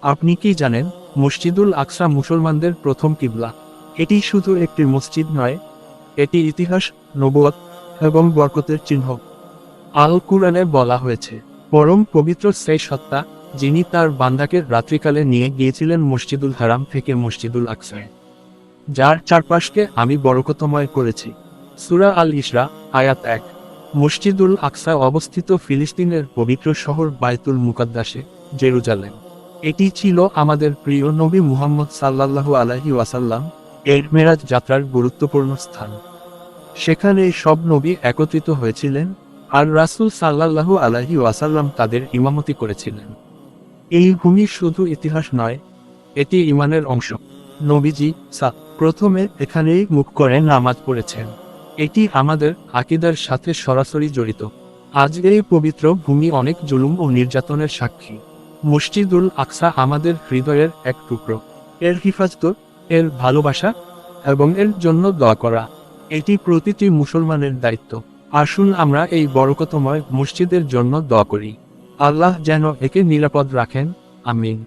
আপনি কি জানেন, মসজিদুল আকসা মুসলমানদের প্রথম কিবলা? এটি শুধু একটি মসজিদ নয়, এটি ইতিহাস, নবুয়ত এবং বরকতের চিহ্ন। আল কুরআনে বলা হয়েছে, পরম পবিত্র সেই সত্তা যিনি তার বান্দাকে রাত্রিকালে নিয়ে গিয়েছিলেন মসজিদুল হারাম থেকে মসজিদুল আকসায়, যার চারপাশকে আমি বরকতময় করেছি। সূরা আল ইসরা, আয়াত 1। মসজিদুল আকসা অবস্থিত ফিলিস্তিনের পবিত্র শহর বায়তুল মুকাদ্দাসে, জেরুজালেম। এটি ছিল আমাদের প্রিয় নবী মুহাম্মদ সাল্লাল্লাহু আলাইহি ওয়াসাল্লাম এর মেরাজ যাত্রার গুরুত্বপূর্ণ স্থান। সেখানে সব নবী একত্রিত হয়েছিলেন, আর রাসূল সাল্লাল্লাহু আলাইহি ওয়াসাল্লাম তাদের ইমামতি করেছিলেন। এই ভূমি শুধু ইতিহাস নয়, এটি ঈমানের অংশ। নবীজি প্রথমে এখানেই মুখ করে নামাজ পড়েছেন। এটি আমাদের আকীদার সাথে সরাসরি জড়িত। আজ এই পবিত্র ভূমি অনেক জুলুম ও নির্যাতনের সাক্ষী। মসজিদুল আকসা আমাদের হৃদয়ের এক টুকরো। এর হিফাজত, এর ভালোবাসা এবং এর জন্য দোয়া করা, এটি প্রতিটি মুসলমানের দায়িত্ব। আসুন আমরা এই বরকতময় মসজিদের জন্য দোয়া করি। আল্লাহ যেন একে নিরাপদ রাখেন। আমিন।